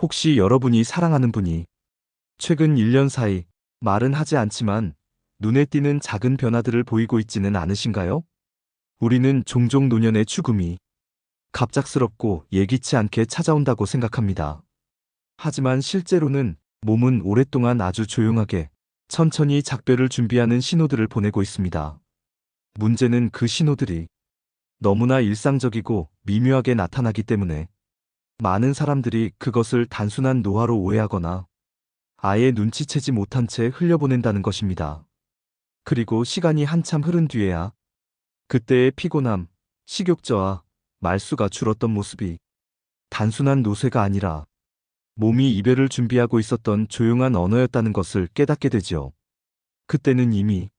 혹시 여러분이 사랑하는 분이 최근 1년 사이 말은 하지 않지만 눈에 띄는 작은 변화들을 보이고 있지는 않으신가요? 우리는 종종 노년의 죽음이 갑작스럽고 예기치 않게 찾아온다고 생각합니다. 하지만 실제로는 몸은 오랫동안 아주 조용하게 천천히 작별을 준비하는 신호들을 보내고 있습니다. 문제는 그 신호들이 너무나 일상적이고 미묘하게 나타나기 때문에 많은 사람들이 그것을 단순한 노화로 오해하거나 아예 눈치채지 못한 채 흘려보낸다는 것입니다. 그리고 시간이 한참 흐른 뒤에야 그때의 피곤함, 식욕저하, 말수가 줄었던 모습이 단순한 노쇠가 아니라 몸이 이별을 준비하고 있었던 조용한 언어였다는 것을 깨닫게 되지요. 그때는 이미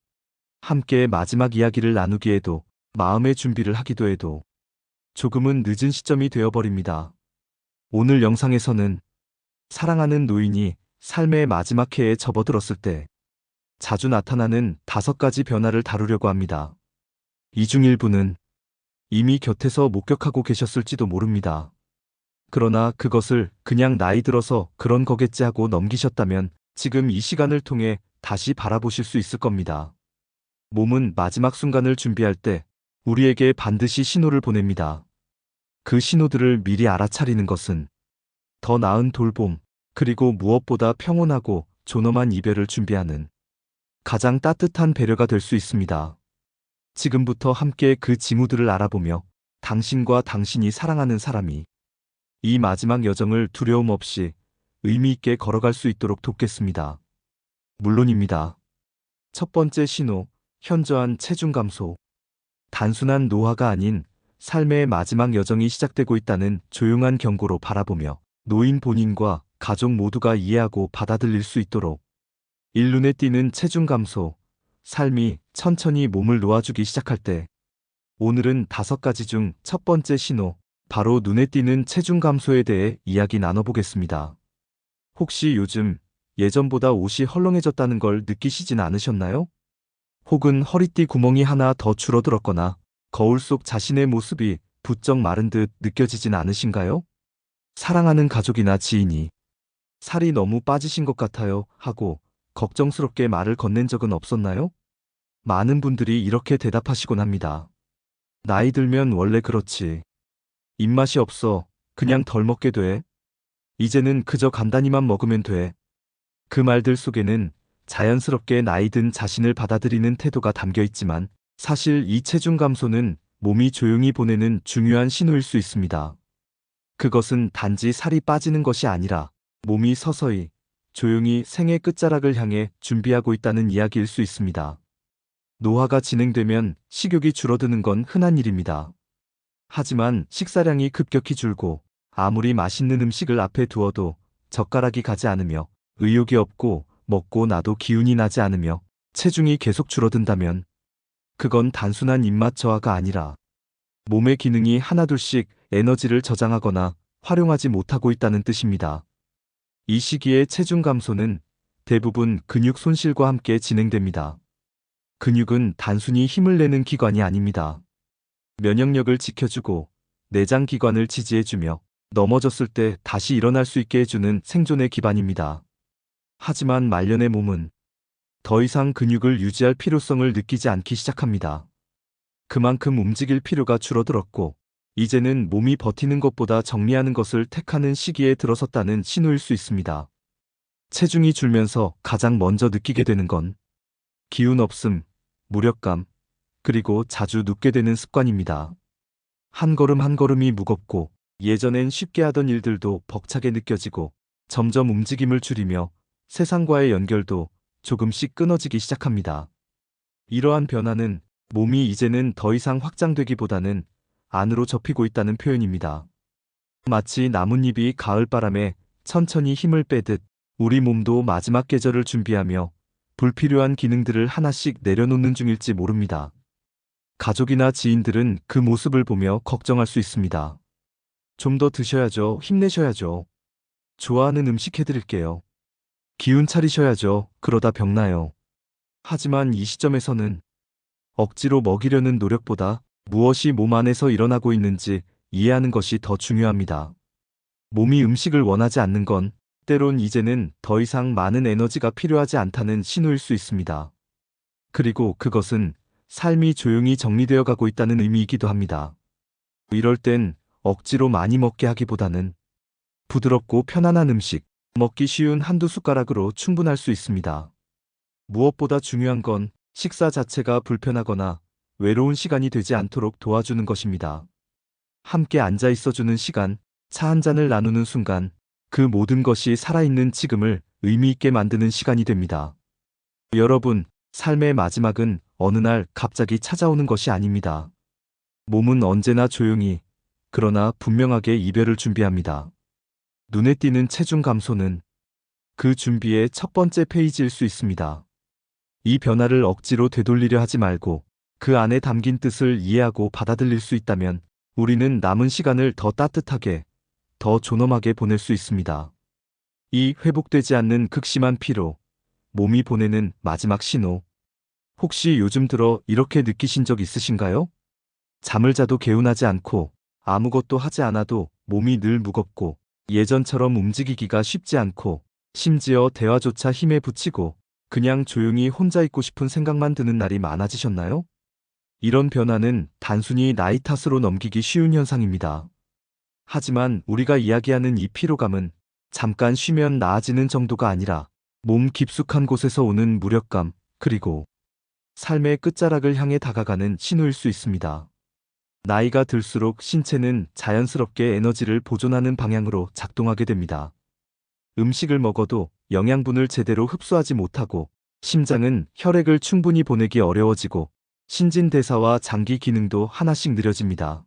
함께 마지막 이야기를 나누기에도 마음의 준비를 하기도 해도 조금은 늦은 시점이 되어버립니다. 오늘 영상에서는 사랑하는 노인이 삶의 마지막 해에 접어들었을 때 자주 나타나는 5가지 변화를 다루려고 합니다. 이 중 일부는 이미 곁에서 목격하고 계셨을지도 모릅니다. 그러나 그것을 그냥 나이 들어서 그런 거겠지 하고 넘기셨다면 지금 이 시간을 통해 다시 바라보실 수 있을 겁니다. 몸은 마지막 순간을 준비할 때 우리에게 반드시 신호를 보냅니다. 그 신호들을 미리 알아차리는 것은 더 나은 돌봄, 그리고 무엇보다 평온하고 존엄한 이별을 준비하는 가장 따뜻한 배려가 될 수 있습니다. 지금부터 함께 그 징후들을 알아보며 당신과 당신이 사랑하는 사람이 이 마지막 여정을 두려움 없이 의미 있게 걸어갈 수 있도록 돕겠습니다. 물론입니다. 첫 번째 신호, 현저한 체중 감소. 단순한 노화가 아닌 삶의 마지막 여정이 시작되고 있다는 조용한 경고로 바라보며 노인 본인과 가족 모두가 이해하고 받아들일 수 있도록 일눈에 띄는 체중 감소, 삶이 천천히 몸을 놓아주기 시작할 때 오늘은 5가지 중 첫 번째 신호, 바로 눈에 띄는 체중 감소에 대해 이야기 나눠보겠습니다. 혹시 요즘 예전보다 옷이 헐렁해졌다는 걸 느끼시진 않으셨나요? 혹은 허리띠 구멍이 하나 더 줄어들었거나 거울 속 자신의 모습이 부쩍 마른 듯 느껴지진 않으신가요? 사랑하는 가족이나 지인이 살이 너무 빠지신 것 같아요 하고 걱정스럽게 말을 건넨 적은 없었나요? 많은 분들이 이렇게 대답하시곤 합니다. 나이 들면 원래 그렇지. 입맛이 없어. 그냥 덜 먹게 돼. 이제는 그저 간단히만 먹으면 돼. 그 말들 속에는 자연스럽게 나이 든 자신을 받아들이는 태도가 담겨 있지만 사실 이 체중 감소는 몸이 조용히 보내는 중요한 신호일 수 있습니다. 그것은 단지 살이 빠지는 것이 아니라 몸이 서서히 조용히 생의 끝자락을 향해 준비하고 있다는 이야기일 수 있습니다. 노화가 진행되면 식욕이 줄어드는 건 흔한 일입니다. 하지만 식사량이 급격히 줄고 아무리 맛있는 음식을 앞에 두어도 젓가락이 가지 않으며 의욕이 없고 먹고 나도 기운이 나지 않으며 체중이 계속 줄어든다면 그건 단순한 입맛 저하가 아니라 몸의 기능이 하나둘씩 에너지를 저장하거나 활용하지 못하고 있다는 뜻입니다. 이 시기의 체중 감소는 대부분 근육 손실과 함께 진행됩니다. 근육은 단순히 힘을 내는 기관이 아닙니다. 면역력을 지켜주고 내장 기관을 지지해주며 넘어졌을 때 다시 일어날 수 있게 해주는 생존의 기반입니다. 하지만 말년의 몸은 더 이상 근육을 유지할 필요성을 느끼지 않기 시작합니다. 그만큼 움직일 필요가 줄어들었고 이제는 몸이 버티는 것보다 정리하는 것을 택하는 시기에 들어섰다는 신호일 수 있습니다. 체중이 줄면서 가장 먼저 느끼게 되는 건 기운 없음, 무력감, 그리고 자주 눕게 되는 습관입니다. 한 걸음 한 걸음이 무겁고 예전엔 쉽게 하던 일들도 벅차게 느껴지고 점점 움직임을 줄이며 세상과의 연결도 조금씩 끊어지기 시작합니다. 이러한 변화는 몸이 이제는 더 이상 확장되기보다는 안으로 접히고 있다는 표현입니다. 마치 나뭇잎이 가을바람에 천천히 힘을 빼듯 우리 몸도 마지막 계절을 준비하며 불필요한 기능들을 하나씩 내려놓는 중일지 모릅니다. 가족이나 지인들은 그 모습을 보며 걱정할 수 있습니다. 좀 더 드셔야죠. 힘내셔야죠. 좋아하는 음식 해드릴게요. 기운 차리셔야죠. 그러다 병나요. 하지만 이 시점에서는 억지로 먹이려는 노력보다 무엇이 몸 안에서 일어나고 있는지 이해하는 것이 더 중요합니다. 몸이 음식을 원하지 않는 건 때론 이제는 더 이상 많은 에너지가 필요하지 않다는 신호일 수 있습니다. 그리고 그것은 삶이 조용히 정리되어 가고 있다는 의미이기도 합니다. 이럴 땐 억지로 많이 먹게 하기보다는 부드럽고 편안한 음식, 먹기 쉬운 한두 숟가락으로 충분할 수 있습니다. 무엇보다 중요한 건 식사 자체가 불편하거나 외로운 시간이 되지 않도록 도와주는 것입니다. 함께 앉아 있어주는 시간, 차 한 잔을 나누는 순간, 그 모든 것이 살아있는 지금을 의미 있게 만드는 시간이 됩니다. 여러분, 삶의 마지막은 어느 날 갑자기 찾아오는 것이 아닙니다. 몸은 언제나 조용히, 그러나 분명하게 이별을 준비합니다. 눈에 띄는 체중 감소는 그 준비의 첫 번째 페이지일 수 있습니다. 이 변화를 억지로 되돌리려 하지 말고 그 안에 담긴 뜻을 이해하고 받아들일 수 있다면 우리는 남은 시간을 더 따뜻하게, 더 존엄하게 보낼 수 있습니다. 이 회복되지 않는 극심한 피로, 몸이 보내는 마지막 신호. 혹시 요즘 들어 이렇게 느끼신 적 있으신가요? 잠을 자도 개운하지 않고 아무것도 하지 않아도 몸이 늘 무겁고 예전처럼 움직이기가 쉽지 않고 심지어 대화조차 힘에 부치고 그냥 조용히 혼자 있고 싶은 생각만 드는 날이 많아지셨나요? 이런 변화는 단순히 나이 탓으로 넘기기 쉬운 현상입니다. 하지만 우리가 이야기하는 이 피로감은 잠깐 쉬면 나아지는 정도가 아니라 몸 깊숙한 곳에서 오는 무력감, 그리고 삶의 끝자락을 향해 다가가는 신호일 수 있습니다. 나이가 들수록 신체는 자연스럽게 에너지를 보존하는 방향으로 작동하게 됩니다. 음식을 먹어도 영양분을 제대로 흡수하지 못하고 심장은 혈액을 충분히 보내기 어려워지고 신진대사와 장기 기능도 하나씩 느려집니다.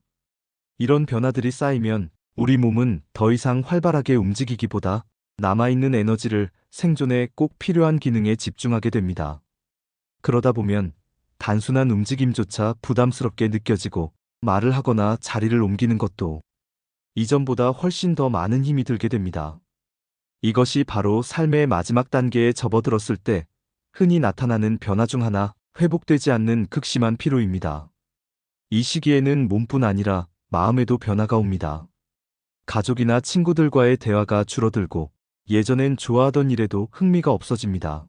이런 변화들이 쌓이면 우리 몸은 더 이상 활발하게 움직이기보다 남아있는 에너지를 생존에 꼭 필요한 기능에 집중하게 됩니다. 그러다 보면 단순한 움직임조차 부담스럽게 느껴지고 말을 하거나 자리를 옮기는 것도 이전보다 훨씬 더 많은 힘이 들게 됩니다. 이것이 바로 삶의 마지막 단계에 접어들었을 때 흔히 나타나는 변화 중 하나, 회복되지 않는 극심한 피로입니다. 이 시기에는 몸뿐 아니라 마음에도 변화가 옵니다. 가족이나 친구들과의 대화가 줄어들고 예전엔 좋아하던 일에도 흥미가 없어집니다.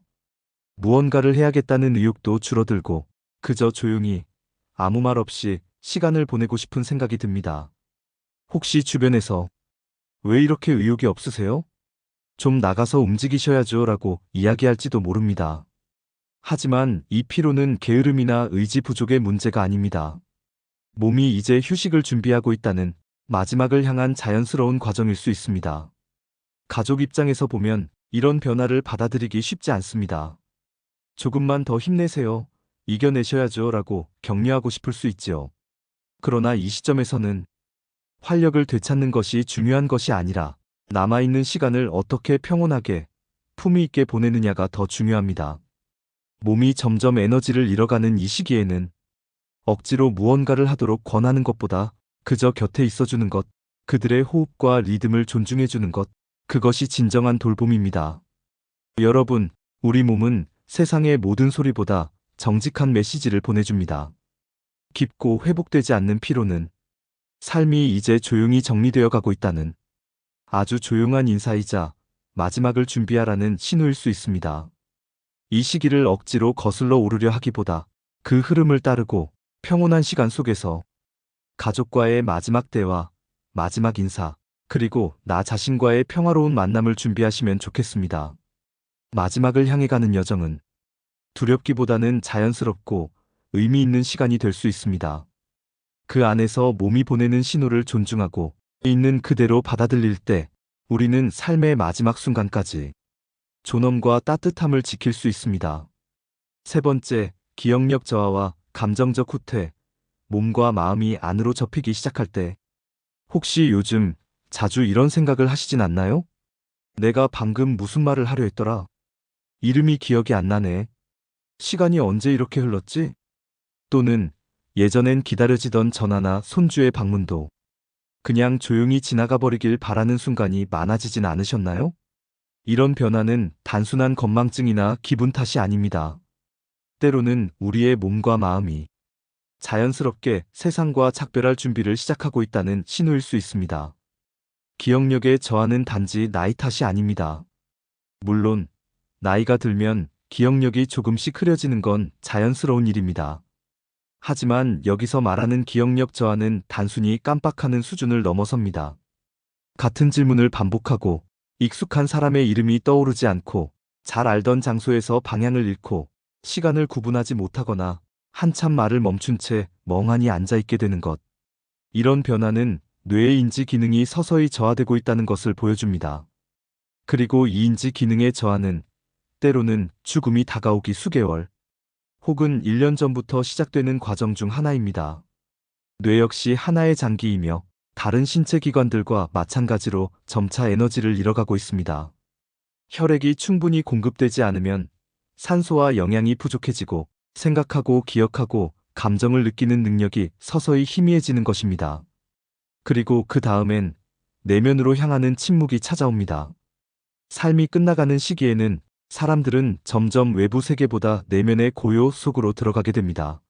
무언가를 해야겠다는 의욕도 줄어들고 그저 조용히 아무 말 없이 시간을 보내고 싶은 생각이 듭니다. 혹시 주변에서 왜 이렇게 의욕이 없으세요? 좀 나가서 움직이셔야죠 라고 이야기할지도 모릅니다. 하지만 이 피로는 게으름이나 의지 부족의 문제가 아닙니다. 몸이 이제 휴식을 준비하고 있다는 마지막을 향한 자연스러운 과정일 수 있습니다. 가족 입장에서 보면 이런 변화를 받아들이기 쉽지 않습니다. 조금만 더 힘내세요. 이겨내셔야죠 라고 격려하고 싶을 수 있지요. 그러나 이 시점에서는 활력을 되찾는 것이 중요한 것이 아니라 남아있는 시간을 어떻게 평온하게, 품위 있게 보내느냐가 더 중요합니다. 몸이 점점 에너지를 잃어가는 이 시기에는 억지로 무언가를 하도록 권하는 것보다 그저 곁에 있어주는 것, 그들의 호흡과 리듬을 존중해주는 것, 그것이 진정한 돌봄입니다. 여러분, 우리 몸은 세상의 모든 소리보다 정직한 메시지를 보내줍니다. 깊고 회복되지 않는 피로는 삶이 이제 조용히 정리되어 가고 있다는 아주 조용한 인사이자 마지막을 준비하라는 신호일 수 있습니다. 이 시기를 억지로 거슬러 오르려 하기보다 그 흐름을 따르고 평온한 시간 속에서 가족과의 마지막 대화, 마지막 인사, 그리고 나 자신과의 평화로운 만남을 준비하시면 좋겠습니다. 마지막을 향해 가는 여정은 두렵기보다는 자연스럽고 의미 있는 시간이 될 수 있습니다. 그 안에서 몸이 보내는 신호를 존중하고 있는 그대로 받아들일 때 우리는 삶의 마지막 순간까지 존엄과 따뜻함을 지킬 수 있습니다. 세 번째, 기억력 저하와 감정적 후퇴. 몸과 마음이 안으로 접히기 시작할 때 혹시 요즘 자주 이런 생각을 하시진 않나요? 내가 방금 무슨 말을 하려 했더라? 이름이 기억이 안 나네. 시간이 언제 이렇게 흘렀지? 또는 예전엔 기다려지던 전화나 손주의 방문도 그냥 조용히 지나가 버리길 바라는 순간이 많아지진 않으셨나요? 이런 변화는 단순한 건망증이나 기분 탓이 아닙니다. 때로는 우리의 몸과 마음이 자연스럽게 세상과 작별할 준비를 시작하고 있다는 신호일 수 있습니다. 기억력의 저하는 단지 나이 탓이 아닙니다. 물론 나이가 들면 기억력이 조금씩 흐려지는 건 자연스러운 일입니다. 하지만 여기서 말하는 기억력 저하는 단순히 깜빡하는 수준을 넘어섭니다. 같은 질문을 반복하고 익숙한 사람의 이름이 떠오르지 않고 잘 알던 장소에서 방향을 잃고 시간을 구분하지 못하거나 한참 말을 멈춘 채 멍하니 앉아있게 되는 것. 이런 변화는 뇌의 인지 기능이 서서히 저하되고 있다는 것을 보여줍니다. 그리고 이 인지 기능의 저하는 때로는 죽음이 다가오기 수개월 혹은 1년 전부터 시작되는 과정 중 하나입니다. 뇌 역시 하나의 장기이며 다른 신체 기관들과 마찬가지로 점차 에너지를 잃어가고 있습니다. 혈액이 충분히 공급되지 않으면 산소와 영양이 부족해지고 생각하고 기억하고 감정을 느끼는 능력이 서서히 희미해지는 것입니다. 그리고 그 다음엔 내면으로 향하는 침묵이 찾아옵니다. 삶이 끝나가는 시기에는 사람들은 점점 외부 세계보다 내면의 고요 속으로 들어가게 됩니다.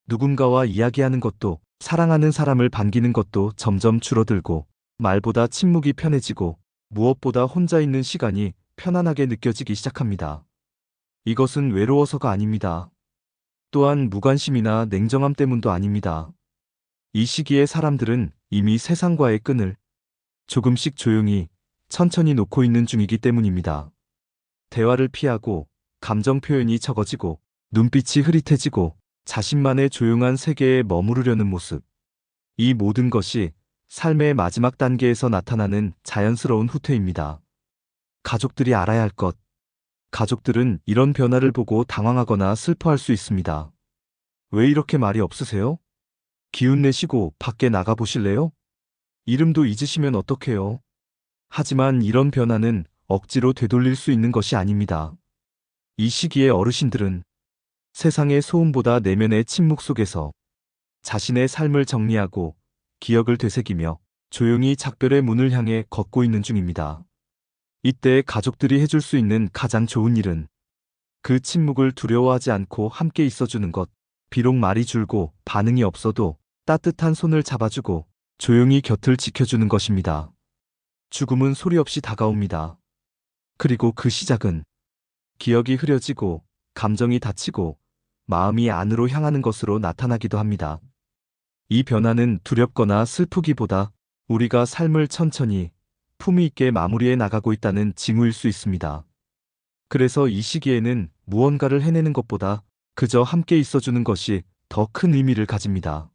누군가와 이야기하는 것도 사랑하는 사람을 반기는 것도 점점 줄어들고 말보다 침묵이 편해지고 무엇보다 혼자 있는 시간이 편안하게 느껴지기 시작합니다. 이것은 외로워서가 아닙니다. 또한 무관심이나 냉정함 때문도 아닙니다. 이 시기에 사람들은 이미 세상과의 끈을 조금씩 조용히 천천히 놓고 있는 중이기 때문입니다. 대화를 피하고 감정 표현이 적어지고 눈빛이 흐릿해지고 자신만의 조용한 세계에 머무르려는 모습. 이 모든 것이 삶의 마지막 단계에서 나타나는 자연스러운 후퇴입니다. 가족들이 알아야 할 것. 가족들은 이런 변화를 보고 당황하거나 슬퍼할 수 있습니다. 왜 이렇게 말이 없으세요? 기운 내시고 밖에 나가 보실래요? 이름도 잊으시면 어떡해요? 하지만 이런 변화는 억지로 되돌릴 수 있는 것이 아닙니다. 이 시기의 어르신들은 세상의 소음보다 내면의 침묵 속에서 자신의 삶을 정리하고 기억을 되새기며 조용히 작별의 문을 향해 걷고 있는 중입니다. 이때 가족들이 해줄 수 있는 가장 좋은 일은 그 침묵을 두려워하지 않고 함께 있어주는 것. 비록 말이 줄고 반응이 없어도 따뜻한 손을 잡아주고 조용히 곁을 지켜주는 것입니다. 죽음은 소리 없이 다가옵니다. 그리고 그 시작은 기억이 흐려지고 감정이 닫히고 마음이 안으로 향하는 것으로 나타나기도 합니다. 이 변화는 두렵거나 슬프기보다 우리가 삶을 천천히 품위 있게 마무리해 나가고 있다는 징후일 수 있습니다. 그래서 이 시기에는 무언가를 해내는 것보다 그저 함께 있어주는 것이 더 큰 의미를 가집니다.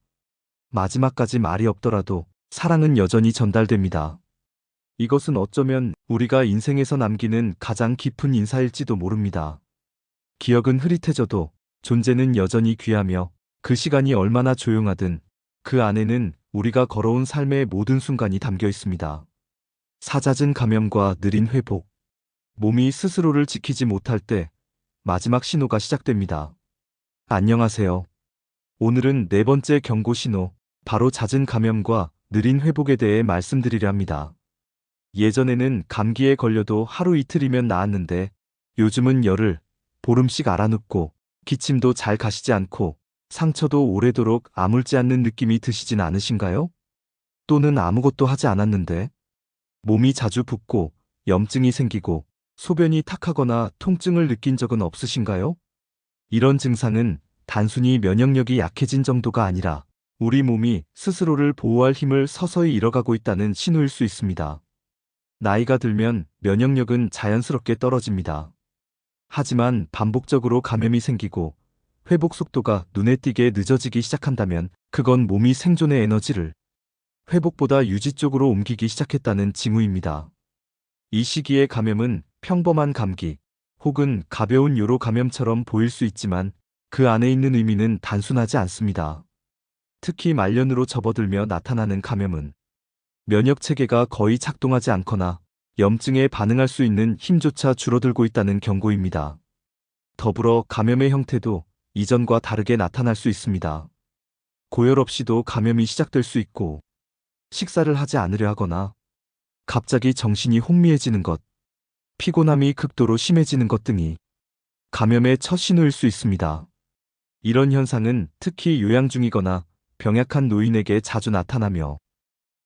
마지막까지 말이 없더라도 사랑은 여전히 전달됩니다. 이것은 어쩌면 우리가 인생에서 남기는 가장 깊은 인사일지도 모릅니다. 기억은 흐릿해져도 존재는 여전히 귀하며 그 시간이 얼마나 조용하든 그 안에는 우리가 걸어온 삶의 모든 순간이 담겨 있습니다. 사잦은 감염과 느린 회복. 몸이 스스로를 지키지 못할 때 마지막 신호가 시작됩니다. 안녕하세요. 오늘은 네 번째 경고 신호, 바로 잦은 감염과 느린 회복에 대해 말씀드리려 합니다. 예전에는 감기에 걸려도 하루 이틀이면 나았는데 요즘은 열흘, 보름씩 앓아눕고 기침도 잘 가시지 않고 상처도 오래도록 아물지 않는 느낌이 드시진 않으신가요? 또는 아무것도 하지 않았는데 몸이 자주 붓고 염증이 생기고 소변이 탁하거나 통증을 느낀 적은 없으신가요? 이런 증상은 단순히 면역력이 약해진 정도가 아니라 우리 몸이 스스로를 보호할 힘을 서서히 잃어가고 있다는 신호일 수 있습니다. 나이가 들면 면역력은 자연스럽게 떨어집니다. 하지만 반복적으로 감염이 생기고 회복 속도가 눈에 띄게 늦어지기 시작한다면 그건 몸이 생존의 에너지를 회복보다 유지 쪽으로 옮기기 시작했다는 징후입니다. 이 시기의 감염은 평범한 감기 혹은 가벼운 요로 감염처럼 보일 수 있지만 그 안에 있는 의미는 단순하지 않습니다. 특히 말년으로 접어들며 나타나는 감염은 면역 체계가 거의 작동하지 않거나 염증에 반응할 수 있는 힘조차 줄어들고 있다는 경고입니다. 더불어 감염의 형태도 이전과 다르게 나타날 수 있습니다. 고열 없이도 감염이 시작될 수 있고, 식사를 하지 않으려 하거나 갑자기 정신이 혼미해지는 것, 피곤함이 극도로 심해지는 것 등이 감염의 첫 신호일 수 있습니다. 이런 현상은 특히 요양 중이거나 병약한 노인에게 자주 나타나며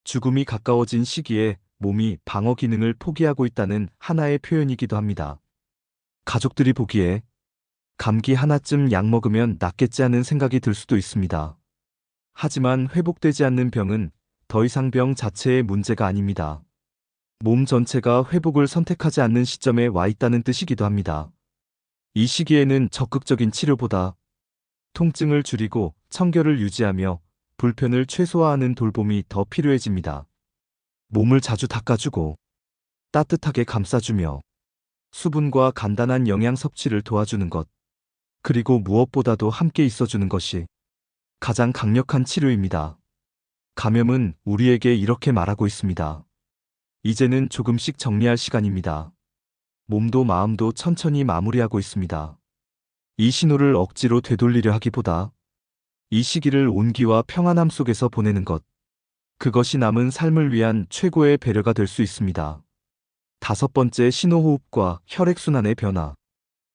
죽음이 가까워진 시기에 몸이 방어 기능을 포기하고 있다는 하나의 표현이기도 합니다. 가족들이 보기에 감기 하나쯤 약 먹으면 낫겠지 하는 생각이 들 수도 있습니다. 하지만 회복되지 않는 병은 더 이상 병 자체의 문제가 아닙니다. 몸 전체가 회복을 선택하지 않는 시점에 와 있다는 뜻이기도 합니다. 이 시기에는 적극적인 치료보다 통증을 줄이고 청결을 유지하며 불편을 최소화하는 돌봄이 더 필요해집니다. 몸을 자주 닦아주고 따뜻하게 감싸주며 수분과 간단한 영양 섭취를 도와주는 것, 그리고 무엇보다도 함께 있어주는 것이 가장 강력한 치료입니다. 감염은 우리에게 이렇게 말하고 있습니다. 이제는 조금씩 정리할 시간입니다. 몸도 마음도 천천히 마무리하고 있습니다. 이 신호를 억지로 되돌리려 하기보다 이 시기를 온기와 평안함 속에서 보내는 것, 그것이 남은 삶을 위한 최고의 배려가 될 수 있습니다. 5번째, 신호호흡과 혈액순환의 변화.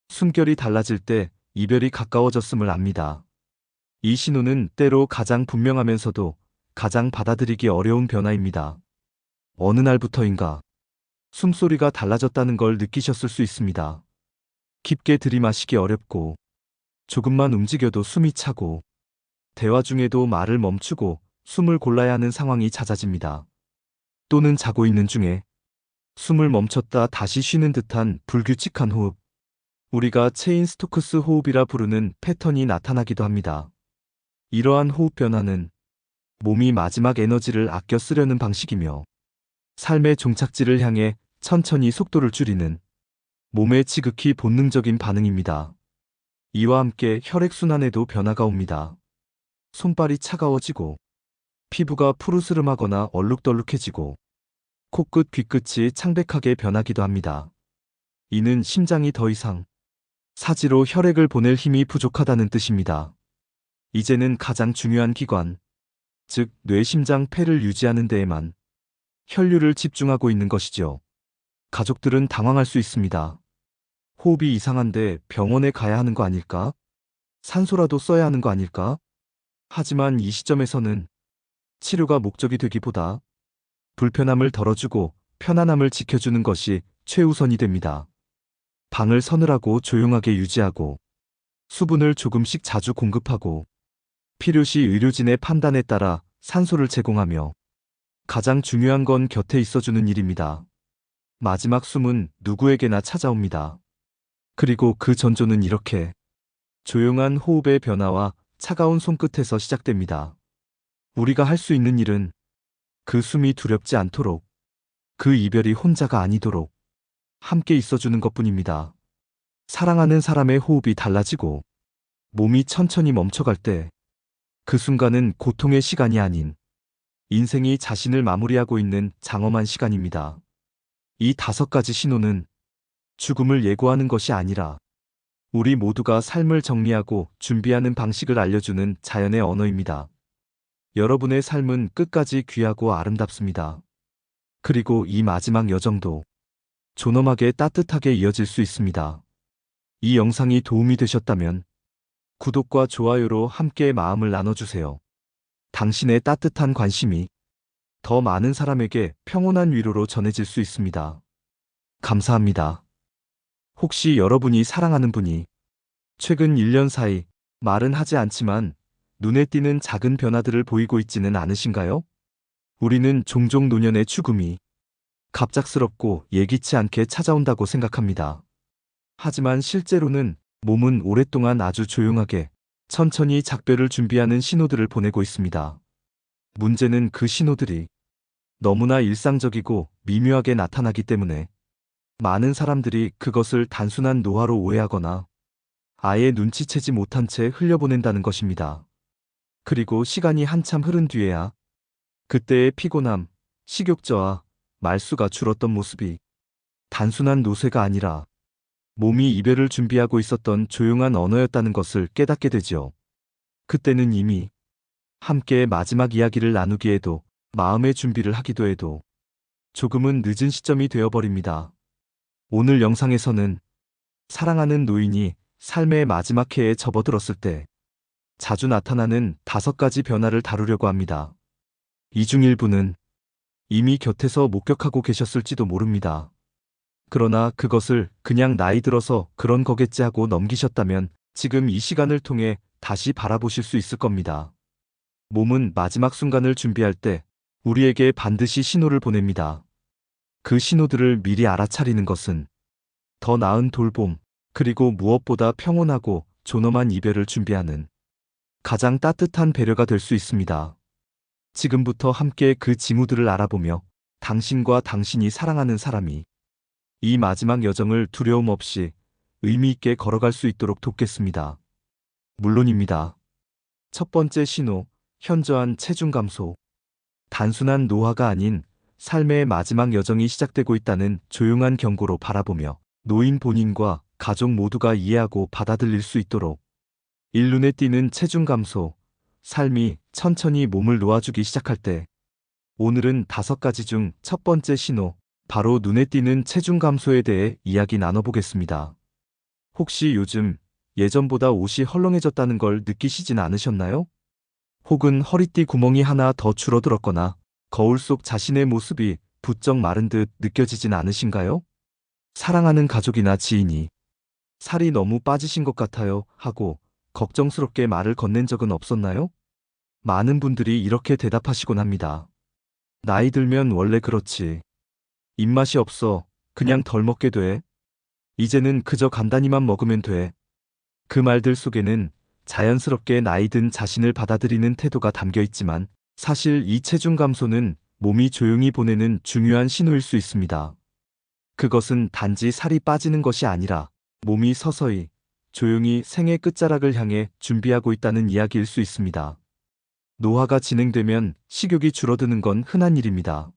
숨결이 달라질 때 이별이 가까워졌음을 압니다. 이 신호는 때로 가장 분명하면서도 가장 받아들이기 어려운 변화입니다. 어느 날부터인가 숨소리가 달라졌다는 걸 느끼셨을 수 있습니다. 깊게 들이마시기 어렵고, 조금만 움직여도 숨이 차고, 대화 중에도 말을 멈추고 숨을 골라야 하는 상황이 잦아집니다. 또는 자고 있는 중에 숨을 멈췄다 다시 쉬는 듯한 불규칙한 호흡, 우리가 체인 스토크스 호흡이라 부르는 패턴이 나타나기도 합니다. 이러한 호흡 변화는 몸이 마지막 에너지를 아껴 쓰려는 방식이며, 삶의 종착지를 향해 천천히 속도를 줄이는 몸의 지극히 본능적인 반응입니다. 이와 함께 혈액순환에도 변화가 옵니다. 손발이 차가워지고, 피부가 푸르스름하거나 얼룩덜룩해지고, 코끝, 귀끝이 창백하게 변하기도 합니다. 이는 심장이 더 이상 사지로 혈액을 보낼 힘이 부족하다는 뜻입니다. 이제는 가장 중요한 기관, 즉 뇌, 심장, 폐를 유지하는 데에만 혈류를 집중하고 있는 것이죠. 가족들은 당황할 수 있습니다. 호흡이 이상한데 병원에 가야 하는 거 아닐까? 산소라도 써야 하는 거 아닐까? 하지만 이 시점에서는 치료가 목적이 되기보다 불편함을 덜어주고 편안함을 지켜주는 것이 최우선이 됩니다. 방을 서늘하고 조용하게 유지하고, 수분을 조금씩 자주 공급하고, 필요시 의료진의 판단에 따라 산소를 제공하며, 가장 중요한 건 곁에 있어주는 일입니다. 마지막 숨은 누구에게나 찾아옵니다. 그리고 그 전조는 이렇게 조용한 호흡의 변화와 차가운 손끝에서 시작됩니다. 우리가 할 수 있는 일은 그 숨이 두렵지 않도록, 그 이별이 혼자가 아니도록 함께 있어주는 것뿐입니다. 사랑하는 사람의 호흡이 달라지고 몸이 천천히 멈춰갈 때, 그 순간은 고통의 시간이 아닌 인생이 자신을 마무리하고 있는 장엄한 시간입니다. 이 5가지 신호는 죽음을 예고하는 것이 아니라 우리 모두가 삶을 정리하고 준비하는 방식을 알려주는 자연의 언어입니다. 여러분의 삶은 끝까지 귀하고 아름답습니다. 그리고 이 마지막 여정도 존엄하게 따뜻하게 이어질 수 있습니다. 이 영상이 도움이 되셨다면 구독과 좋아요로 함께 마음을 나눠주세요. 당신의 따뜻한 관심이 더 많은 사람에게 평온한 위로로 전해질 수 있습니다. 감사합니다. 혹시 여러분이 사랑하는 분이 최근 1년 사이 말은 하지 않지만 눈에 띄는 작은 변화들을 보이고 있지는 않으신가요? 우리는 종종 노년의 죽음이 갑작스럽고 예기치 않게 찾아온다고 생각합니다. 하지만 실제로는 몸은 오랫동안 아주 조용하게 천천히 작별을 준비하는 신호들을 보내고 있습니다. 문제는 그 신호들이 너무나 일상적이고 미묘하게 나타나기 때문에 많은 사람들이 그것을 단순한 노화로 오해하거나 아예 눈치채지 못한 채 흘려보낸다는 것입니다. 그리고 시간이 한참 흐른 뒤에야 그때의 피곤함, 식욕저하, 말수가 줄었던 모습이 단순한 노쇠가 아니라 몸이 이별을 준비하고 있었던 조용한 언어였다는 것을 깨닫게 되지요. 그때는 이미 함께 마지막 이야기를 나누기에도, 마음의 준비를 하기도 해도 조금은 늦은 시점이 되어버립니다. 오늘 영상에서는 사랑하는 노인이 삶의 마지막 해에 접어들었을 때 자주 나타나는 5가지 변화를 다루려고 합니다. 이 중 일부는 이미 곁에서 목격하고 계셨을지도 모릅니다. 그러나 그것을 그냥 나이 들어서 그런 거겠지 하고 넘기셨다면 지금 이 시간을 통해 다시 바라보실 수 있을 겁니다. 몸은 마지막 순간을 준비할 때 우리에게 반드시 신호를 보냅니다. 그 신호들을 미리 알아차리는 것은 더 나은 돌봄, 그리고 무엇보다 평온하고 존엄한 이별을 준비하는 가장 따뜻한 배려가 될 수 있습니다. 지금부터 함께 그 징후들을 알아보며 당신과 당신이 사랑하는 사람이 이 마지막 여정을 두려움 없이 의미 있게 걸어갈 수 있도록 돕겠습니다. 물론입니다. 첫 번째 신호, 현저한 체중 감소. 단순한 노화가 아닌 삶의 마지막 여정이 시작되고 있다는 조용한 경고로 바라보며 노인 본인과 가족 모두가 이해하고 받아들일 수 있도록 일눈에 띄는 체중 감소, 삶이 천천히 몸을 놓아주기 시작할 때 오늘은 5가지 중 첫 번째 신호, 바로 눈에 띄는 체중 감소에 대해 이야기 나눠보겠습니다. 혹시 요즘 예전보다 옷이 헐렁해졌다는 걸 느끼시진 않으셨나요? 혹은 허리띠 구멍이 하나 더 줄어들었거나 거울 속 자신의 모습이 부쩍 마른 듯 느껴지진 않으신가요? 사랑하는 가족이나 지인이 살이 너무 빠지신 것 같아요 하고 걱정스럽게 말을 건넨 적은 없었나요? 많은 분들이 이렇게 대답하시곤 합니다. 나이 들면 원래 그렇지. 입맛이 없어. 그냥 덜 먹게 돼. 이제는 그저 간단히만 먹으면 돼. 그 말들 속에는 자연스럽게 나이 든 자신을 받아들이는 태도가 담겨 있지만 사실 이 체중 감소는 몸이 조용히 보내는 중요한 신호일 수 있습니다. 그것은 단지 살이 빠지는 것이 아니라 몸이 서서히 조용히 생의 끝자락을 향해 준비하고 있다는 이야기일 수 있습니다. 노화가 진행되면 식욕이 줄어드는 건 흔한 일입니다.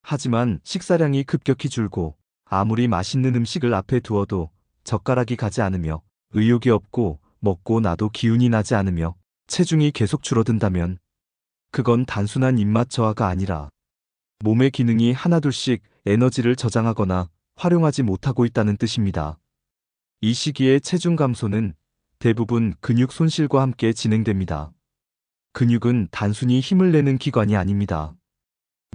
하지만 식사량이 급격히 줄고 아무리 맛있는 음식을 앞에 두어도 젓가락이 가지 않으며 의욕이 없고 먹고 나도 기운이 나지 않으며 체중이 계속 줄어든다면 그건 단순한 입맛 저하가 아니라 몸의 기능이 하나둘씩 에너지를 저장하거나 활용하지 못하고 있다는 뜻입니다. 이 시기의 체중 감소는 대부분 근육 손실과 함께 진행됩니다. 근육은 단순히 힘을 내는 기관이 아닙니다.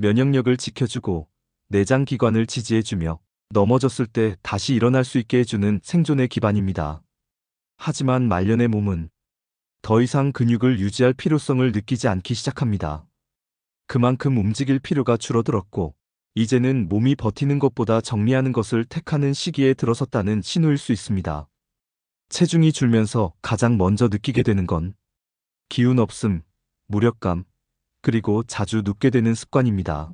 면역력을 지켜주고 내장 기관을 지지해주며 넘어졌을 때 다시 일어날 수 있게 해주는 생존의 기반입니다. 하지만 말년의 몸은 더 이상 근육을 유지할 필요성을 느끼지 않기 시작합니다. 그만큼 움직일 필요가 줄어들었고 이제는 몸이 버티는 것보다 정리하는 것을 택하는 시기에 들어섰다는 신호일 수 있습니다. 체중이 줄면서 가장 먼저 느끼게 되는 건 기운 없음, 무력감, 그리고 자주 눕게 되는 습관입니다.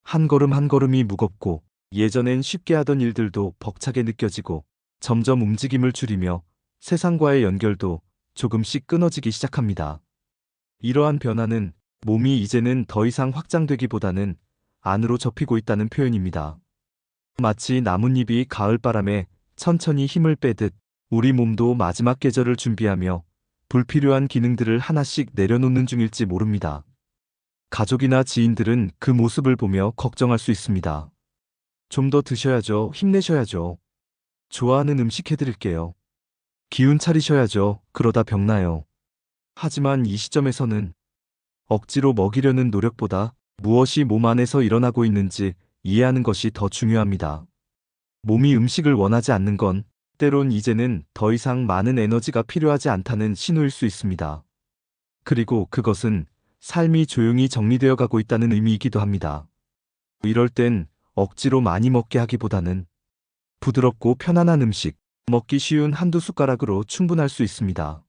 한 걸음 한 걸음이 무겁고 예전엔 쉽게 하던 일들도 벅차게 느껴지고 점점 움직임을 줄이며 세상과의 연결도 조금씩 끊어지기 시작합니다. 이러한 변화는 몸이 이제는 더 이상 확장되기보다는 안으로 접히고 있다는 표현입니다. 마치 나뭇잎이 가을바람에 천천히 힘을 빼듯 우리 몸도 마지막 계절을 준비하며 불필요한 기능들을 하나씩 내려놓는 중일지 모릅니다. 가족이나 지인들은 그 모습을 보며 걱정할 수 있습니다. 좀 더 드셔야죠. 힘내셔야죠. 좋아하는 음식 해드릴게요. 기운 차리셔야죠. 그러다 병나요. 하지만 이 시점에서는 억지로 먹이려는 노력보다 무엇이 몸 안에서 일어나고 있는지 이해하는 것이 더 중요합니다. 몸이 음식을 원하지 않는 건 때론 이제는 더 이상 많은 에너지가 필요하지 않다는 신호일 수 있습니다. 그리고 그것은 삶이 조용히 정리되어 가고 있다는 의미이기도 합니다. 이럴 땐 억지로 많이 먹게 하기보다는 부드럽고 편안한 음식, 먹기 쉬운 한두 숟가락으로 충분할 수 있습니다.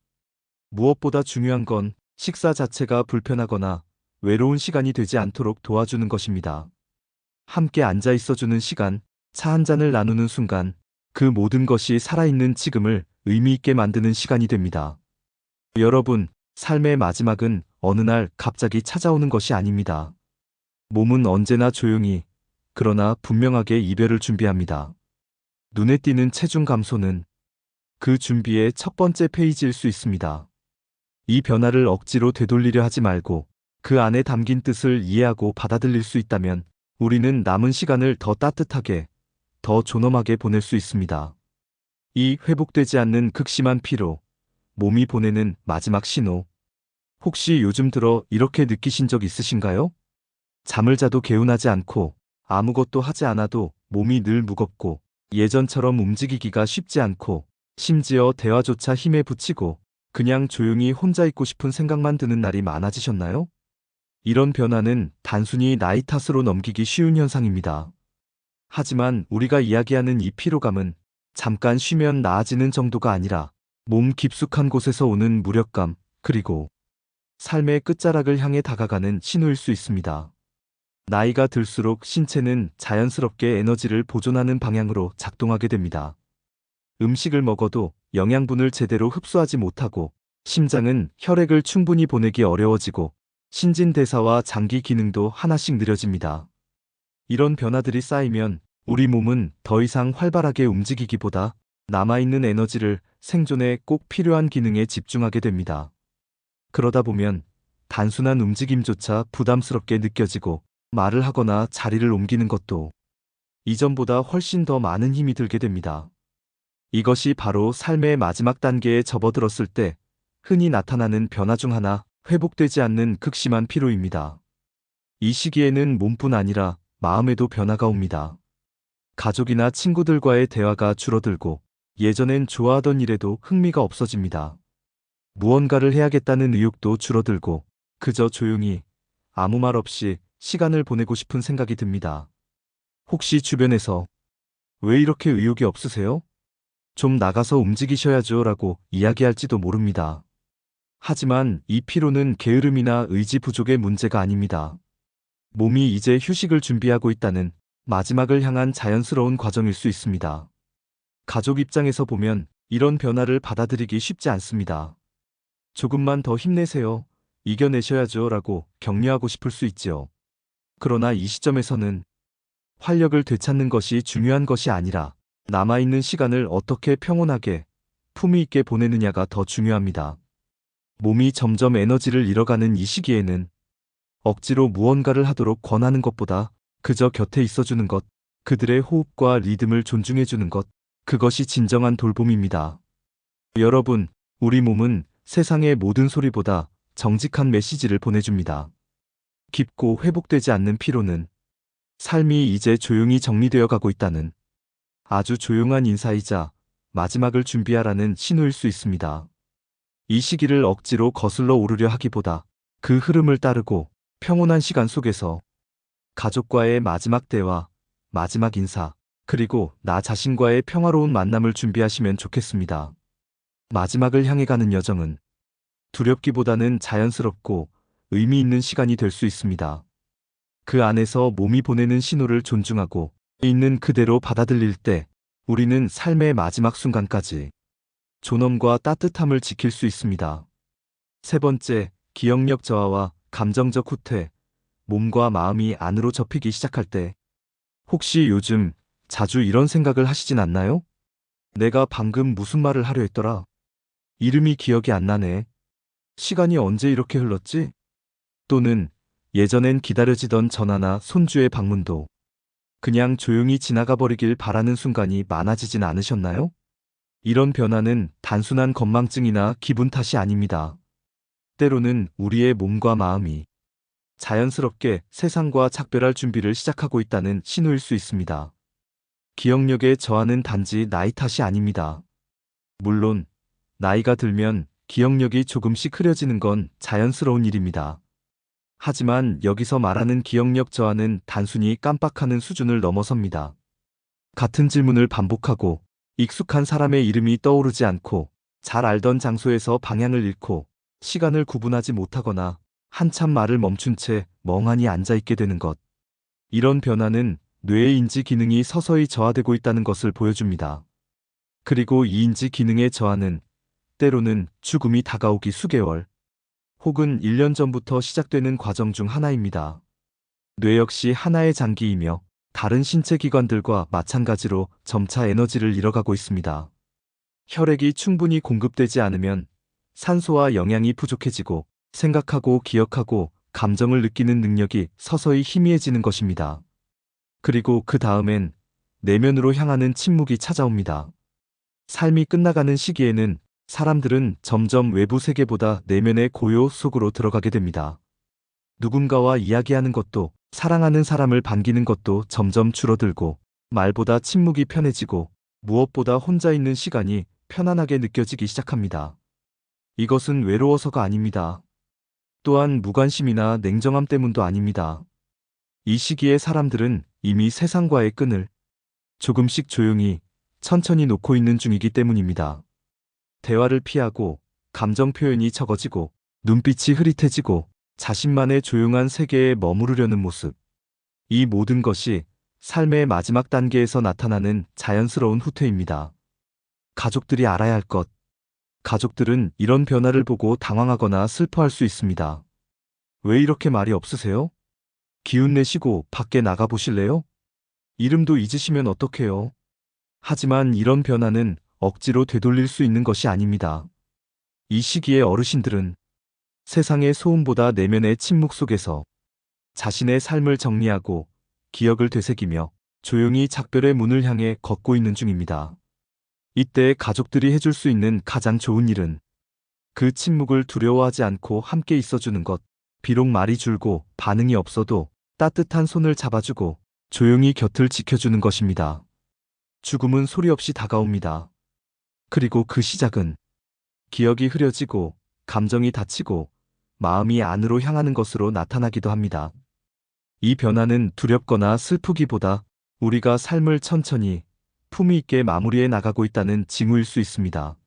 무엇보다 중요한 건 식사 자체가 불편하거나 외로운 시간이 되지 않도록 도와주는 것입니다. 함께 앉아 있어주는 시간, 차 한 잔을 나누는 순간, 그 모든 것이 살아있는 지금을 의미 있게 만드는 시간이 됩니다. 여러분, 삶의 마지막은 어느 날 갑자기 찾아오는 것이 아닙니다. 몸은 언제나 조용히, 그러나 분명하게 이별을 준비합니다. 눈에 띄는 체중 감소는 그 준비의 첫 번째 페이지일 수 있습니다. 이 변화를 억지로 되돌리려 하지 말고 그 안에 담긴 뜻을 이해하고 받아들일 수 있다면 우리는 남은 시간을 더 따뜻하게, 더 존엄하게 보낼 수 있습니다. 이 회복되지 않는 극심한 피로, 몸이 보내는 마지막 신호. 혹시 요즘 들어 이렇게 느끼신 적 있으신가요? 잠을 자도 개운하지 않고 아무것도 하지 않아도 몸이 늘 무겁고 예전처럼 움직이기가 쉽지 않고 심지어 대화조차 힘에 부치고 그냥 조용히 혼자 있고 싶은 생각만 드는 날이 많아지셨나요? 이런 변화는 단순히 나이 탓으로 넘기기 쉬운 현상입니다. 하지만 우리가 이야기하는 이 피로감은 잠깐 쉬면 나아지는 정도가 아니라 몸 깊숙한 곳에서 오는 무력감, 그리고 삶의 끝자락을 향해 다가가는 신호일 수 있습니다. 나이가 들수록 신체는 자연스럽게 에너지를 보존하는 방향으로 작동하게 됩니다. 음식을 먹어도 영양분을 제대로 흡수하지 못하고 심장은 혈액을 충분히 보내기 어려워지고 신진대사와 장기 기능도 하나씩 느려집니다. 이런 변화들이 쌓이면 우리 몸은 더 이상 활발하게 움직이기보다 남아있는 에너지를 생존에 꼭 필요한 기능에 집중하게 됩니다. 그러다 보면 단순한 움직임조차 부담스럽게 느껴지고 말을 하거나 자리를 옮기는 것도 이전보다 훨씬 더 많은 힘이 들게 됩니다. 이것이 바로 삶의 마지막 단계에 접어들었을 때 흔히 나타나는 변화 중 하나, 회복되지 않는 극심한 피로입니다. 이 시기에는 몸뿐 아니라 마음에도 변화가 옵니다. 가족이나 친구들과의 대화가 줄어들고 예전엔 좋아하던 일에도 흥미가 없어집니다. 무언가를 해야겠다는 의욕도 줄어들고 그저 조용히 아무 말 없이 시간을 보내고 싶은 생각이 듭니다. 혹시 주변에서 왜 이렇게 의욕이 없으세요? 좀 나가서 움직이셔야죠 라고 이야기할지도 모릅니다. 하지만 이 피로는 게으름이나 의지 부족의 문제가 아닙니다. 몸이 이제 휴식을 준비하고 있다는 마지막을 향한 자연스러운 과정일 수 있습니다. 가족 입장에서 보면 이런 변화를 받아들이기 쉽지 않습니다. 조금만 더 힘내세요. 이겨내셔야죠 라고 격려하고 싶을 수 있지요. 그러나 이 시점에서는 활력을 되찾는 것이 중요한 것이 아니라 남아있는 시간을 어떻게 평온하게 품위 있게 보내느냐가 더 중요합니다. 몸이 점점 에너지를 잃어가는 이 시기에는 억지로 무언가를 하도록 권하는 것보다 그저 곁에 있어주는 것, 그들의 호흡과 리듬을 존중해주는 것, 그것이 진정한 돌봄입니다. 여러분, 우리 몸은 세상의 모든 소리보다 정직한 메시지를 보내줍니다. 깊고 회복되지 않는 피로는 삶이 이제 조용히 정리되어 가고 있다는 아주 조용한 인사이자 마지막을 준비하라는 신호일 수 있습니다. 이 시기를 억지로 거슬러 오르려 하기보다 그 흐름을 따르고 평온한 시간 속에서 가족과의 마지막 대화, 마지막 인사, 그리고 나 자신과의 평화로운 만남을 준비하시면 좋겠습니다. 마지막을 향해 가는 여정은 두렵기보다는 자연스럽고 의미 있는 시간이 될 수 있습니다. 그 안에서 몸이 보내는 신호를 존중하고 있는 그대로 받아들일 때 우리는 삶의 마지막 순간까지 존엄과 따뜻함을 지킬 수 있습니다. 세 번째, 기억력 저하와 감정적 후퇴. 몸과 마음이 안으로 접히기 시작할 때 혹시 요즘 자주 이런 생각을 하시진 않나요? 내가 방금 무슨 말을 하려 했더라? 이름이 기억이 안 나네. 시간이 언제 이렇게 흘렀지? 또는 예전엔 기다려지던 전화나 손주의 방문도 그냥 조용히 지나가 버리길 바라는 순간이 많아지진 않으셨나요? 이런 변화는 단순한 건망증이나 기분 탓이 아닙니다. 때로는 우리의 몸과 마음이 자연스럽게 세상과 작별할 준비를 시작하고 있다는 신호일 수 있습니다. 기억력의 저하는 단지 나이 탓이 아닙니다. 물론 나이가 들면 기억력이 조금씩 흐려지는 건 자연스러운 일입니다. 하지만 여기서 말하는 기억력 저하는 단순히 깜빡하는 수준을 넘어섭니다. 같은 질문을 반복하고 익숙한 사람의 이름이 떠오르지 않고 잘 알던 장소에서 방향을 잃고 시간을 구분하지 못하거나 한참 말을 멈춘 채 멍하니 앉아있게 되는 것. 이런 변화는 뇌의 인지 기능이 서서히 저하되고 있다는 것을 보여줍니다. 그리고 이 인지 기능의 저하는 때로는 죽음이 다가오기 수개월 혹은 1년 전부터 시작되는 과정 중 하나입니다. 뇌 역시 하나의 장기이며 다른 신체 기관들과 마찬가지로 점차 에너지를 잃어가고 있습니다. 혈액이 충분히 공급되지 않으면 산소와 영양이 부족해지고 생각하고 기억하고 감정을 느끼는 능력이 서서히 희미해지는 것입니다. 그리고 그 다음엔 내면으로 향하는 침묵이 찾아옵니다. 삶이 끝나가는 시기에는 사람들은 점점 외부 세계보다 내면의 고요 속으로 들어가게 됩니다. 누군가와 이야기하는 것도 사랑하는 사람을 반기는 것도 점점 줄어들고 말보다 침묵이 편해지고 무엇보다 혼자 있는 시간이 편안하게 느껴지기 시작합니다. 이것은 외로워서가 아닙니다. 또한 무관심이나 냉정함 때문도 아닙니다. 이 시기에 사람들은 이미 세상과의 끈을 조금씩 조용히 천천히 놓고 있는 중이기 때문입니다. 대화를 피하고 감정 표현이 적어지고 눈빛이 흐릿해지고 자신만의 조용한 세계에 머무르려는 모습. 이 모든 것이 삶의 마지막 단계에서 나타나는 자연스러운 후퇴입니다. 가족들이 알아야 할 것. 가족들은 이런 변화를 보고 당황하거나 슬퍼할 수 있습니다. 왜 이렇게 말이 없으세요? 기운 내시고 밖에 나가 보실래요? 이름도 잊으시면 어떡해요? 하지만 이런 변화는 억지로 되돌릴 수 있는 것이 아닙니다. 이 시기의 어르신들은 세상의 소음보다 내면의 침묵 속에서 자신의 삶을 정리하고 기억을 되새기며 조용히 작별의 문을 향해 걷고 있는 중입니다. 이때 가족들이 해줄 수 있는 가장 좋은 일은 그 침묵을 두려워하지 않고 함께 있어주는 것. 비록 말이 줄고 반응이 없어도 따뜻한 손을 잡아주고 조용히 곁을 지켜주는 것입니다. 죽음은 소리 없이 다가옵니다. 그리고 그 시작은 기억이 흐려지고 감정이 닫히고 마음이 안으로 향하는 것으로 나타나기도 합니다. 이 변화는 두렵거나 슬프기보다 우리가 삶을 천천히 품위 있게 마무리해 나가고 있다는 징후일 수 있습니다.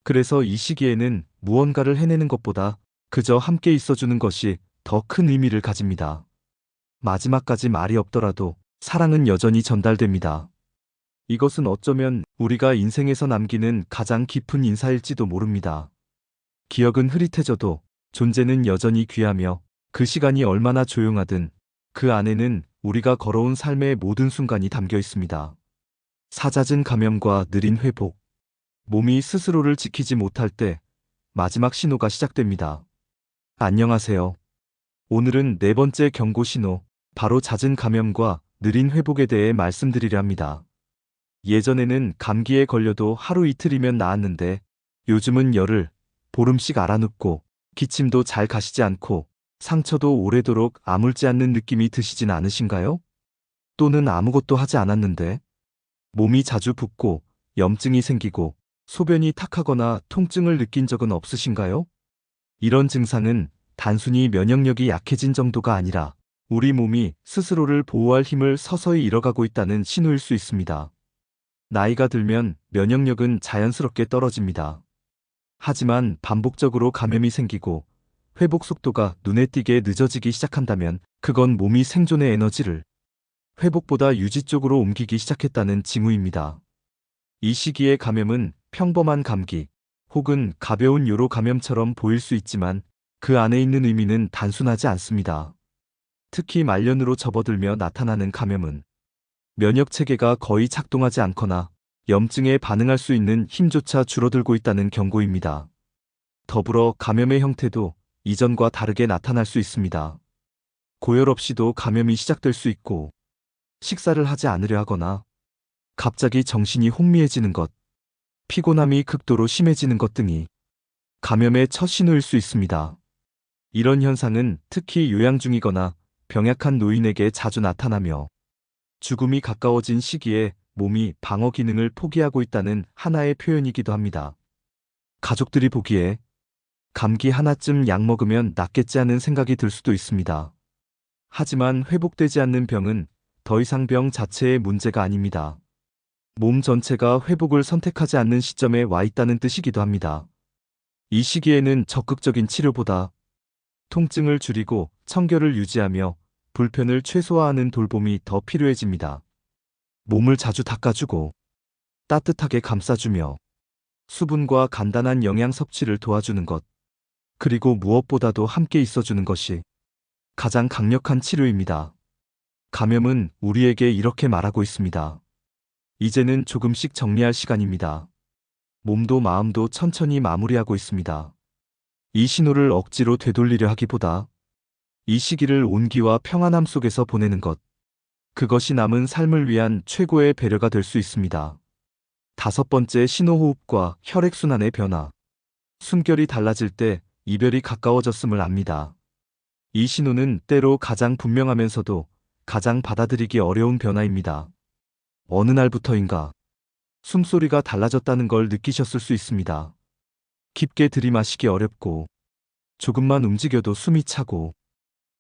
그래서 이 시기에는 무언가를 해내는 것보다 그저 함께 있어주는 것이 더 큰 의미를 가집니다. 마지막까지 말이 없더라도 사랑은 여전히 전달됩니다. 이것은 어쩌면 우리가 인생에서 남기는 가장 깊은 인사일지도 모릅니다. 기억은 흐릿해져도 존재는 여전히 귀하며 그 시간이 얼마나 조용하든 그 안에는 우리가 걸어온 삶의 모든 순간이 담겨 있습니다. 사잦은 감염과 느린 회복. 몸이 스스로를 지키지 못할 때 마지막 신호가 시작됩니다. 안녕하세요. 오늘은 네 번째 경고 신호, 바로 잦은 감염과 느린 회복에 대해 말씀드리려 합니다. 예전에는 감기에 걸려도 하루 이틀이면 나았는데 요즘은 열흘, 보름씩 앓아눕고 기침도 잘 가시지 않고 상처도 오래도록 아물지 않는 느낌이 드시진 않으신가요? 또는 아무것도 하지 않았는데 몸이 자주 붓고 염증이 생기고 소변이 탁하거나 통증을 느낀 적은 없으신가요? 이런 증상은 단순히 면역력이 약해진 정도가 아니라 우리 몸이 스스로를 보호할 힘을 서서히 잃어가고 있다는 신호일 수 있습니다. 나이가 들면 면역력은 자연스럽게 떨어집니다. 하지만 반복적으로 감염이 생기고 회복 속도가 눈에 띄게 늦어지기 시작한다면 그건 몸이 생존의 에너지를 회복보다 유지 쪽으로 옮기기 시작했다는 징후입니다. 이 시기의 감염은 평범한 감기 혹은 가벼운 요로 감염처럼 보일 수 있지만 그 안에 있는 의미는 단순하지 않습니다. 특히 말년으로 접어들며 나타나는 감염은 면역 체계가 거의 작동하지 않거나 염증에 반응할 수 있는 힘조차 줄어들고 있다는 경고입니다. 더불어 감염의 형태도 이전과 다르게 나타날 수 있습니다. 고열 없이도 감염이 시작될 수 있고, 식사를 하지 않으려 하거나 갑자기 정신이 혼미해지는 것, 피곤함이 극도로 심해지는 것 등이 감염의 첫 신호일 수 있습니다. 이런 현상은 특히 요양 중이거나 병약한 노인에게 자주 나타나며 죽음이 가까워진 시기에 몸이 방어 기능을 포기하고 있다는 하나의 표현이기도 합니다. 가족들이 보기에 감기 하나쯤 약 먹으면 낫겠지 하는 생각이 들 수도 있습니다. 하지만 회복되지 않는 병은 더 이상 병 자체의 문제가 아닙니다. 몸 전체가 회복을 선택하지 않는 시점에 와 있다는 뜻이기도 합니다. 이 시기에는 적극적인 치료보다 통증을 줄이고 청결을 유지하며 불편을 최소화하는 돌봄이 더 필요해집니다. 몸을 자주 닦아주고 따뜻하게 감싸주며 수분과 간단한 영양 섭취를 도와주는 것, 그리고 무엇보다도 함께 있어주는 것이 가장 강력한 치료입니다. 감염은 우리에게 이렇게 말하고 있습니다. 이제는 조금씩 정리할 시간입니다. 몸도 마음도 천천히 마무리하고 있습니다. 이 신호를 억지로 되돌리려 하기보다 이 시기를 온기와 평안함 속에서 보내는 것, 그것이 남은 삶을 위한 최고의 배려가 될 수 있습니다. 다섯 번째, 신호호흡과 혈액순환의 변화. 숨결이 달라질 때 이별이 가까워졌음을 압니다. 이 신호는 때로 가장 분명하면서도 가장 받아들이기 어려운 변화입니다. 어느 날부터인가 숨소리가 달라졌다는 걸 느끼셨을 수 있습니다. 깊게 들이마시기 어렵고, 조금만 움직여도 숨이 차고,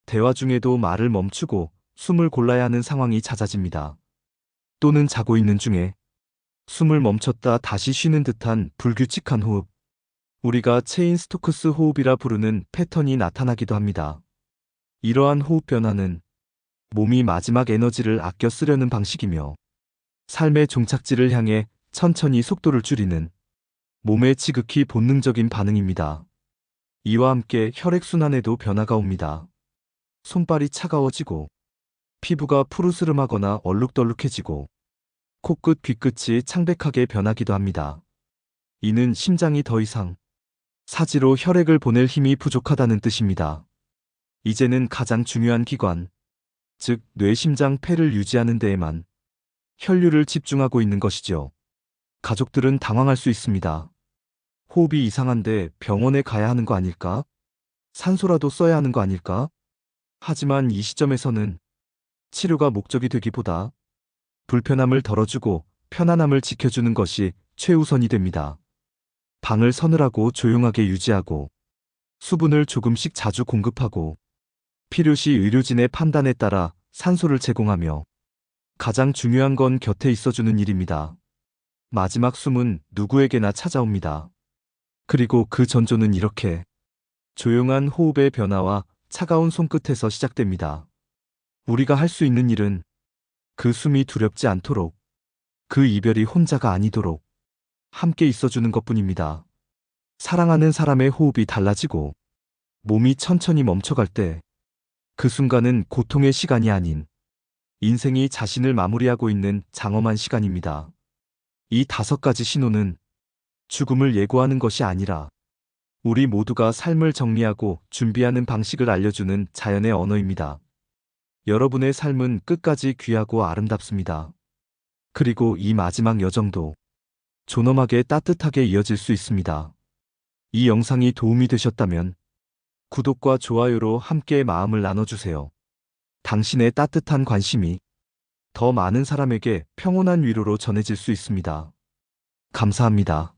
대화 중에도 말을 멈추고 숨을 골라야 하는 상황이 잦아집니다. 또는 자고 있는 중에 숨을 멈췄다 다시 쉬는 듯한 불규칙한 호흡, 우리가 체인 스토크스 호흡이라 부르는 패턴이 나타나기도 합니다. 이러한 호흡 변화는 몸이 마지막 에너지를 아껴 쓰려는 방식이며, 삶의 종착지를 향해 천천히 속도를 줄이는 몸의 지극히 본능적인 반응입니다. 이와 함께 혈액순환에도 변화가 옵니다. 손발이 차가워지고, 피부가 푸르스름하거나 얼룩덜룩해지고, 코끝, 귀끝이 창백하게 변하기도 합니다. 이는 심장이 더 이상 사지로 혈액을 보낼 힘이 부족하다는 뜻입니다. 이제는 가장 중요한 기관, 즉 뇌, 심장, 폐를 유지하는 데에만 혈류를 집중하고 있는 것이죠. 가족들은 당황할 수 있습니다. 호흡이 이상한데 병원에 가야 하는 거 아닐까? 산소라도 써야 하는 거 아닐까? 하지만 이 시점에서는 치료가 목적이 되기보다 불편함을 덜어주고 편안함을 지켜주는 것이 최우선이 됩니다. 방을 서늘하고 조용하게 유지하고, 수분을 조금씩 자주 공급하고, 필요시 의료진의 판단에 따라 산소를 제공하며, 가장 중요한 건 곁에 있어주는 일입니다. 마지막 숨은 누구에게나 찾아옵니다. 그리고 그 전조는 이렇게 조용한 호흡의 변화와 차가운 손끝에서 시작됩니다. 우리가 할 수 있는 일은 그 숨이 두렵지 않도록, 그 이별이 혼자가 아니도록 함께 있어주는 것뿐입니다. 사랑하는 사람의 호흡이 달라지고 몸이 천천히 멈춰갈 때, 그 순간은 고통의 시간이 아닌 인생이 자신을 마무리하고 있는 장엄한 시간입니다. 이 5가지 신호는 죽음을 예고하는 것이 아니라 우리 모두가 삶을 정리하고 준비하는 방식을 알려주는 자연의 언어입니다. 여러분의 삶은 끝까지 귀하고 아름답습니다. 그리고 이 마지막 여정도 존엄하게 따뜻하게 이어질 수 있습니다. 이 영상이 도움이 되셨다면 구독과 좋아요로 함께 마음을 나눠주세요. 당신의 따뜻한 관심이 더 많은 사람에게 평온한 위로로 전해질 수 있습니다. 감사합니다.